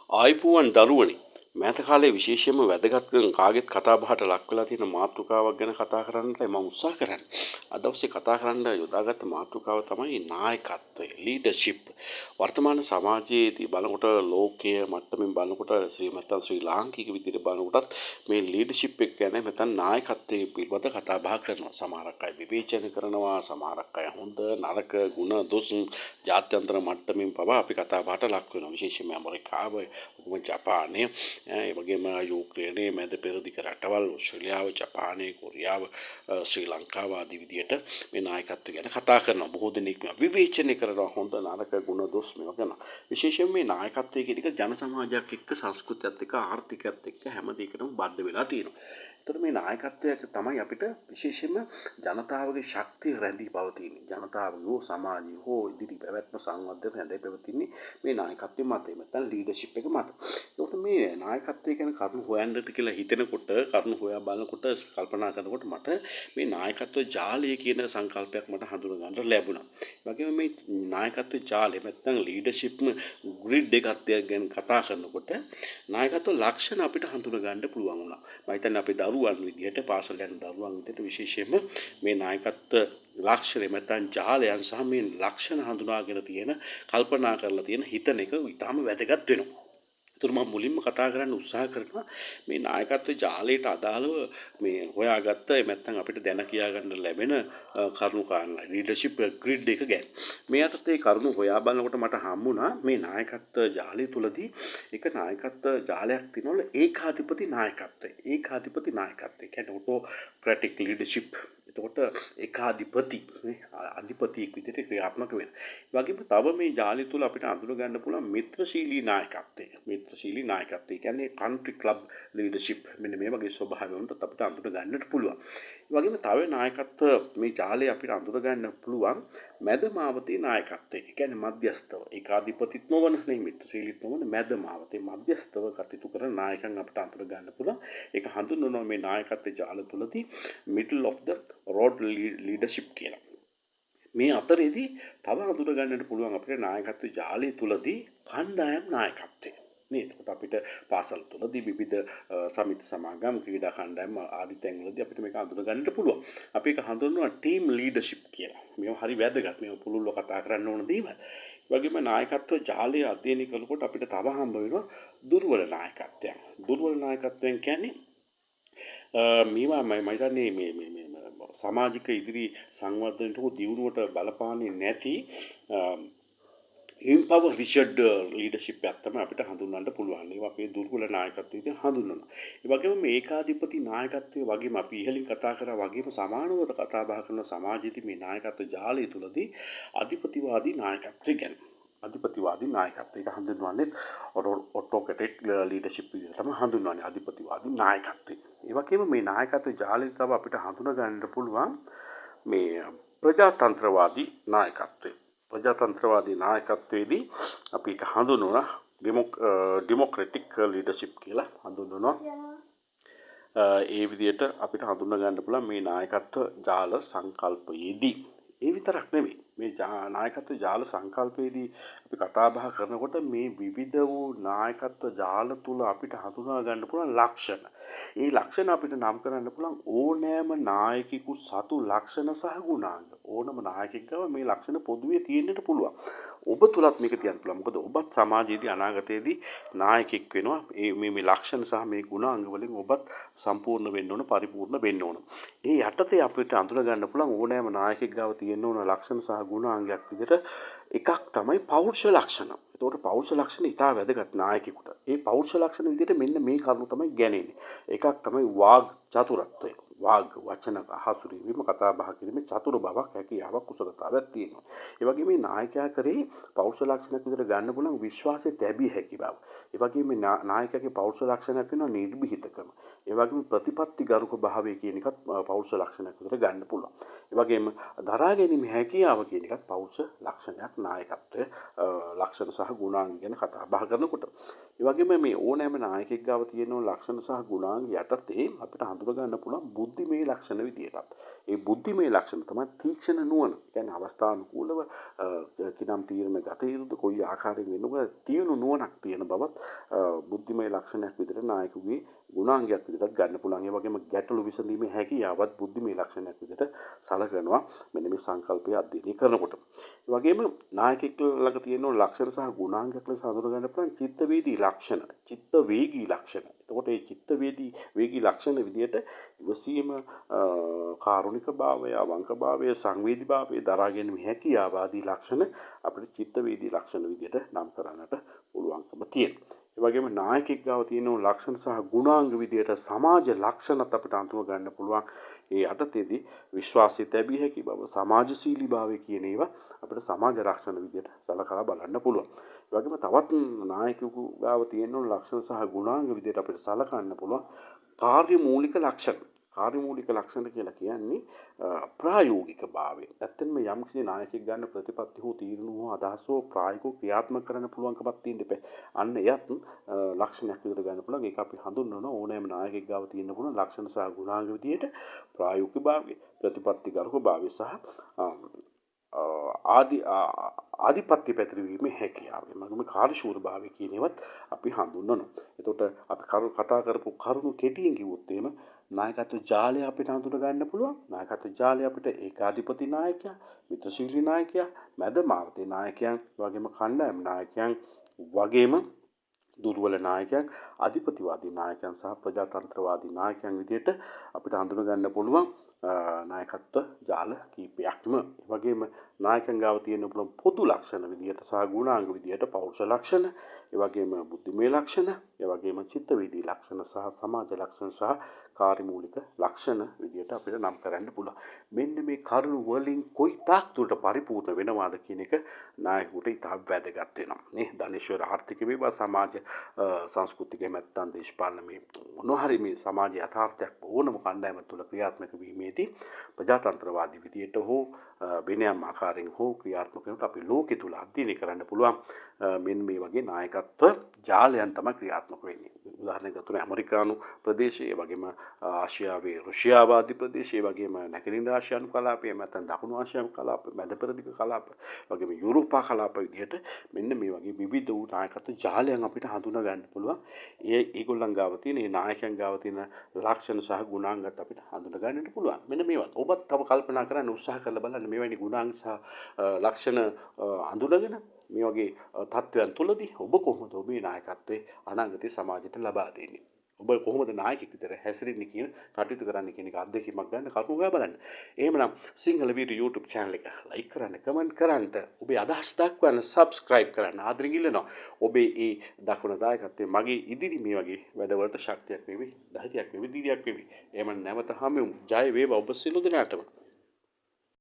ආයිපුවන් දරුවනි මෑත කාලේ විශේෂයෙන්ම වැදගත්කම් කාගෙත් කතා බහට ලක් වෙලා තියෙන මාතෘකාවක් ගැන කතා කරන්නයි මම උත්සාහ කරන්නේ. අද දවසේ කතා කරන්න යොදාගත්ත මාතෘකාව තමයි නායකත්වය, ලීඩර්ෂිප්. වර්තමාන සමාජයේදී බලනකොට ලෝකයේ මට්ටමින් බලනකොට ශ්‍රී ලාංකික විදිහට බලනකොටත් මේ ලීඩර්ෂිප් එක ගැන නැත්නම් නායකත්වයේ පිළිබඳ කතා බහ කරනවා. සමහරක් අය විවේචන කරනවා, සමහරක් අය හොඳ නරක ගුණ දොස් ජාත්‍යන්තර මට්ටමින් පවා අපි කතා බහට ලක් වෙනවා. විශේෂයෙන්ම ඇමරිකාව, ජපානය, ඒ වගේම යුක්‍රේනයේ මැද පෙරදිග රටවල් ඕස්ට්‍රේලියාව, ජපානය, කොරියාව, ශ්‍රී ලංකාව ආදී විදියට මේ නායකත්වය ගැන කතා කරනවා. බොහෝ දෙනෙක් විවේචනය කරනවා හොඳ නරක ගුණ දොස් මේවා ගැන. විශේෂයෙන් මේ නායකත්වය කියන එක ජන සමාජයක් එක්ක, සංස්කෘතියත් එක්ක, ආර්ථිකයත් එක්ක හැම දෙයකටම බද්ධ වෙලා තියෙනවා. එතකොට මේ නායකත්වයට තමයි අපිට විශේෂයෙන්ම ජනතාවගේ ශක්තිය රැඳී පවතින්නේ. ජනතාවගේ හෝ සමාජයේ හෝ ඉදිරි පැවැත්ම සංවර්ධන රැඳී පැවතින්නේ මේ නායකත්වයේ මත. නැත්නම් ලීඩර්ෂිප් එක මත. ඒකට මේ නායකත්වය ගැන කරුණු හොයන්නට කියලා හිතෙනකොට, කරුණු හොයා බලනකොට, කල්පනා කරනකොට මට මේ නායකත්ව ජාලය කියන සංකල්පයක් මට හඳුනා ගන්න ලැබුණා. ඒ වගේම මේ නායකත්ව ජාලය නැත්නම් ලීඩර්ෂිප් ග්‍රිඩ් එකක් ගැන කතා කරනකොට නායකත්ව ලක්ෂණ අපිට හඳුනා ගන්න පුළුවන් වුණා. මම හිතන්නේ අපේ දරුවන් විදිහට, පාසල් යන දරුවන් විදිහට විශේෂයෙන්ම මේ නායකත්ව ලක්ෂණ නැත්නම් ජාලයන් සහ මේ ලක්ෂණ හඳුනාගෙන තියෙන, කල්පනා කරලා තියෙන හිතන එක ඉතාම වැදගත් වෙනවා. ඒතර මම මුලින්ම කතා කරන්න උත්සාහ කරනවා මේ නායකත්ව ජාලයට අදාළව මේ හොයාගත්ත නැත්නම් අපිට දැන කියා ගන්න ලැබෙන කරුණු කාරණා ලීඩර්ෂිප් ග්‍රිඩ් එක ගැන. මේ අතත් ඒ කරුණු හොයා බලනකොට මට හම්බුණා මේ නායකත්ව ජාලය තුලදී එක නායකත්ව ජාලයක් තියෙනවලු ඒකාධිපති නායකත්වය. ඒකාධිපති නායකත්වය කියන්නේ ඔටෝක්‍රැටික් ලීඩර්ෂිප්. එතකොට ඒකාධිපති අධිපතියෙක් විදිහට ක්‍රියාත්මක වෙන. ඒ වගේම තව මේ ජාලය තුල අපිට අඳුර ගන්න පුළුවන් මිත්‍රශීලී නායකත්වය. මිත්‍රශීලී නායකත්වය කියන්නේ කන්ට්‍රි ක්ලබ් ලීඩර්ෂිප්. මෙන්න මේ වගේ ස්වභාවයන්ට අපිට අඳුර ගන්නට පුළුවන්. ඒ වගේම තව නායකත්ව මේ ජාලය අපිට අඳුර ගන්න පුළුවන් මැද මාවතේ නායකත්වය. ඒ කියන්නේ මධ්‍යස්ථව. ඒකාධිපතිත් නොවන නෙමෙයි මිත්‍රශීලීත් නොවන මැද මාවතේ මධ්‍යස්ථව කටයුතු කරන නායකයන් අපිට අඳුර ගන්න පුළුවන්. ඒක හඳුන්වනවා මේ නායකත්ව ජාල තුලදී middle of the road leadership කියලා. මේ අතරේදී තව අඳුර ගන්නට පුළුවන් අපිට නායකත්ව ජාලය තුලදී කණ්ඩායම් නායකත්වය. නේද? එතකොට අපිට පාසල් තුලදී විවිධ සමිති සමාගම්, ක්‍රීඩා කණ්ඩායම් ආදී තැන්වලදී අපිට මේක අඳුර ගන්නට පුළුවන්. අපි ඒක හඳුන්වනවා ටීම් ලීඩර්ෂිප් කියලා. මේවා හරි වැදගත්. මේවා පුළුල්ව කතා කරන්න ඕන දේවල්. ඒ වගේම නායකත්ව ජාලය අධ්‍යයනය කරනකොට අපිට තව හම්බ වෙනවා දුර්වල නායකත්වයන්. දුර්වල නායකත්වයන් කියන්නේ මේවා මම හිතන්නේ මේ සමාජික ඉදිරි සංවර්ධනයට හෝ දියුණුවට බලපාන්නේ නැති ඉම්පවර් රිචඩ් ලීඩර්ෂිප් එකක් තමයි අපිට හඳුන්වන්න පුළුවන්. ඒවා අපේ දුර්වල නායකත්වය විදිහට හඳුන්වනවා. ඒ වගේම මේ ඒකාධිපති නායකත්වයේ වගේම අපි ඉහළින් කතා කරා වගේම සමානව කතා බහ කරන සමාජයේදී මේ නායකත්ව ජාලය තුලදී අධිපතිවාදී නායකත්වය ගැන. අධිපතිවාදී නායකත්වය ඒක හඳුන්වන්නේ ඔටෝක්‍රැටික් ලීඩර්ෂිප් විදිහට තමයි හඳුන්වන්නේ අධිපතිවාදී නායකත්වය. ඒ වගේම මේ නායකත්ව ජාලය තව අපිට හඳුනා ගන්න පුළුවන් මේ ප්‍රජාතන්ත්‍රවාදී නායකත්වය. ප්‍රජාතන්ත්‍රවාදී නායකත්වයේදී අපි ඒක හඳුන්වනවා ඩෙමොක්‍රැටික් ලීඩර්ෂිප් කියලා හඳුන්වනවා. ඒ විදිහට අපිට හඳුනා ගන්න පුළුවන් මේ නායකත්ව ජාල සංකල්පයේදී. ඒ විතරක් නෙමෙයි. මේ නායකත්ව ජාල සංකල්පයේදී අපි කතා බහ කරනකොට මේ විවිධ වූ නායකත්ව ජාල තුල අපිට හඳුනා ගන්න පුළුවන් ලක්ෂණ. ඒ ලක්ෂණ අපිට නම් කරන්න පුළුවන් ඕනෑම නායකයෙකු සතු ලක්ෂණ සහ ගුණාංග. ඕනම නායකයෙක් ගාව මේ ලක්ෂණ පොදුවේ තියෙන්නට පුළුවන්. ඔබ තුලත් මේක තියන්න පුළුවන්. මොකද ඔබත් සමාජයේදී අනාගතයේදී නායකයෙක් වෙනවා. මේ ලක්ෂණ සහ මේ ගුණාංග වලින් ඔබත් සම්පූර්ණ වෙන්න ඕන, පරිපූර්ණ වෙන්න ඕන. ඒ යටතේ අපිට අඳුර ගන්න පුළුවන් ඕනෑම නායකයෙක් ගාව තියෙන්න ඕන ලක්ෂණ සහ ගුණාංගයක් විදිහට එකක් තමයි පෞරුෂ ලක්ෂණ. ඒතකොට පෞරුෂ ලක්ෂණ ඉතා වැදගත් නායකයෙකුට. ඒ පෞරුෂ ලක්ෂණ විදිහට මෙන්න මේ කරුණු තමයි ගැනෙන්නේ. එකක් තමයි වාග් චතුරත්වය. වාග් වචන හසුරීම කතා බහ කිරීමේ චතුර බවක්, හැකියාවක්, කුසලතාවයක් තියෙනවා. ඒ වගේම මේ නායකයා කරේ පෞරුෂ ලක්ෂණයක් විදිහට ගන්න පුළුවන් විශ්වාසය තැබිය හැකි බව. ඒ වගේම නායකයාගේ පෞරුෂ ලක්ෂණයක් වෙනවා නිර්භීතකම. ඒ වගේම ප්‍රතිපත්තිගරුක භාවය කියන එකත් පෞරුෂ ලක්ෂණයක් විදිහට ගන්න පුළුවන්. ඒ වගේම දරා ගැනීම හැකියාව කියන එකත් පෞරුෂ ලක්ෂණයක් නායකත්වයේ ලක්ෂණ සහ ගුණාංග ගැන කතා බහ කරනකොට. ඒ වගේම මේ ඕනෑම නායකයෙක් ගාව තියෙන ලක්ෂණ සහ ගුණාංග යටතේ අපිට හඳුනා ගන්න පුළුවන් බුද්ධිමය ලක්ෂණ විදියටත්. ඒ බුද්ධිමය ලක්ෂණ තමයි තීක්ෂණ නුවණ. කියන්නේ අවස්ථානුකූලව කිනම් තීරණ ගත යුතුද කොයි ආකාරයෙන් වෙනවද තියෙන නුවණක් තියෙන බවත් බුද්ධිමය ලක්ෂණයක් විදිහට නායකගේ ගුණාංගයක් විදිහට ගන්න පුළුවන්. ඒ වගේම ගැටලු විසඳීමේ හැකියාවත් බුද්ධිමය ලක්ෂණයක් විදිහට සලකනවා මෙන්න මේ සංකල්පය අධ්‍යයනය කරනකොට. ඒ වගේම නායකයෙක් ළඟ තියෙන ලක්ෂණ සහ ගුණාංගයක් ලෙස හඳුනා ගන්න පුළුවන් චිත්තවේදී ලක්ෂණ, චිත්ත වේගී ලක්ෂණ. එතකොට මේ චිත්ත වේගී ලක්ෂණ විදිහට ඉවසීම, කාරුණික භාවය, අවංක භාවය, සංවේදී භාවය, දරා ගැනීම හැකියාව ආදී ලක්ෂණ අපිට චිත්ත වේදී ලක්ෂණ විදිහට නම් කරන්නට පුළුවන්කම තියෙනවා. ඒ වගේම නායකයෙක් ගාව තියෙන ලක්ෂණ සහ ගුණාංග විදිහට සමාජ ලක්ෂණත් අපිට අඳුන ගන්න පුළුවන්. ඒ යටතේදී විශ්වාසය තැබිය හැකි බව, සමාජශීලී භාවය කියන ඒවා අපිට සමාජ ලක්ෂණ විදිහට සලකලා බලන්න පුළුවන්. ඒ වගේම තවත් නායකයෙකු ගාව තියෙන ලක්ෂණ සහ ගුණාංග විදිහට අපිට සලකන්න පුළුවන් කාර්ය මූලික ලක්ෂණ. කාර්ය මූලික ලක්ෂණ කියලා කියන්නේ ප්‍රායෝගික භාවය. ඇත්තෙන්ම යම් කිසි නායකයෙක් ගන්න ප්‍රතිපත්ති හෝ තීරණ හෝ අදහස් හෝ ප්‍රායෝගිකව ක්‍රියාත්මක කරන්න පුළුවන්කමක් තියෙන්න බෑ. අන්න එයත් ලක්ෂණයක් විදිහට ගන්න පුළුවන්. ඒක අපි හඳුන්වන ඕනෑම නායකයෙක් ගාව තියෙන්න පුළුවන් ලක්ෂණ සහ ගුණාංග විදිහට ප්‍රායෝගික භාවය, ප්‍රතිපත්තිගරුක භාවය සහ ආධිපත්‍ය පැතිරවීමේ හැකියාව. මගම කාර්යශූර භාවය කියන ඒවත් අපි හඳුන්වනවා. එතකොට අපි කතා කරපු කරුණු කෙටියෙන් කිව්වොත් එහෙම නායකත්ව ජාලය අපිට හඳුනා ගන්න පුළුවන්. නායකත්ව ජාලය අපිට ඒකාධිපති නායකයා, මිත්‍රශීලී නායකයා, මැද මාර්ගයේ නායකයන්, වගේම කණ්ඩායම් නායකයන්, වගේම දුර්වල නායකයන්, අධිපතිවාදී නායකයන් සහ ප්‍රජාතන්ත්‍රවාදී නායකයන් විදිහට අපිට හඳුනා ගන්න පුළුවන් නායකත්ව ජාල කීපයක්ම. ඒ වගේම නායකයන් ගාව තියෙන පුළුවන් පොදු ලක්ෂණ විදිහට සහ ගුණාංග විදිහට පෞරුෂ ලක්ෂණ, ඒ වගේම බුද්ධිමය ලක්ෂණ, ඒ වගේම චිත්තවේදී ලක්ෂණ සහ සමාජ ලක්ෂණ සහ කාර්යමූලික ලක්ෂණ විදිහට අපිට නම් කරන්න පුළුවන්. මෙන්න මේ කරුණු වලින් කොයි තාක් දුරට පරිපූර්ණ වෙනවාද කියන එක නායකයෙකුට ඉතා වැදගත් වෙනවා. නේ ධනේශ්වර ආර්ථික වේවා සමාජ සංස්කෘතික නැත්නම් දේශපාලන මේ මොනවා හරි මේ සමාජ යථාර්ථයක් ඕනම කණ්ඩායමක් තුළ ක්‍රියාත්මක වීමේදී ප්‍රජාතන්ත්‍රවාදී විදියට හෝ වෙනයම් ආකාරයෙන් හෝ ක්‍රියාත්මක වෙනකොට අපි ලෝකෙ තුල අධ්‍යයනය කරන්න පුළුවන් මෙන්න මේ වගේ නායකත්ව ජාලයන් තමයි ක්‍රියාත්මක වෙන්නේ. උදාහරණයක් ගත්තොත් ඇමරිකානු ප්‍රදේශයේ වගේම ආසියාවේ රුසියාවාදී ප්‍රදේශයේ වගේම නැගෙනහිර ආසියානු කලාපයේ නැත්නම් දකුණු ආසියානු කලාප, මැද පෙරදිග කලාප වගේම යුරෝපා කලාප විදිහට මෙන්න මේ වගේ විවිධ වූ නායකත්ව ජාලයන් අපිට හඳුනා ගන්න පුළුවන්. ඒගොල්ලන් ගාව තියෙන, මේ නායකයන් ගාව තියෙන ලක්ෂණ සහ ගුණාංගත් අපිට හඳුනා ගන්නට පුළුවන්. මෙන්න මේවත් ඔබත් තව කල්පනා කරන්න උත්සාහ කරලා බලන්න මෙවැනි ගුණාංග සහ ලක්ෂණ අඳුනගෙන මේ වගේ තත්ත්වයන් තුළදී ඔබ කොහොමද ඔබේ නායකත්වයේ අනාගතයේ සමාජයට ලබා දෙන්නේ? ඔබ කොහොමද නායකයෙක් විදිහට හැසිරෙන්නේ කියන කටයුතු කරන්න කියන එක අත්දැකීමක් ගන්න කරුණු ගා බලන්න. එහෙමනම් සිංහල වීඩියෝ YouTube channel එක like කරන්න, comment කරන්න, ඔබේ අදහස් දක්වන්න, subscribe කරන්න ආදරෙන් ඉල්ලනවා. ඔබේ ඒ දක්වන දායකත්වයේ මගේ ඉදිරි මේ වගේ වැඩවලට ශක්තියක් වේවි, ධෛර්යයක් වේවි, ධීරයක් වේවි. එහෙමනම් නැවත හමු. ජය වේවා ඔබ සියලු දෙනාටම.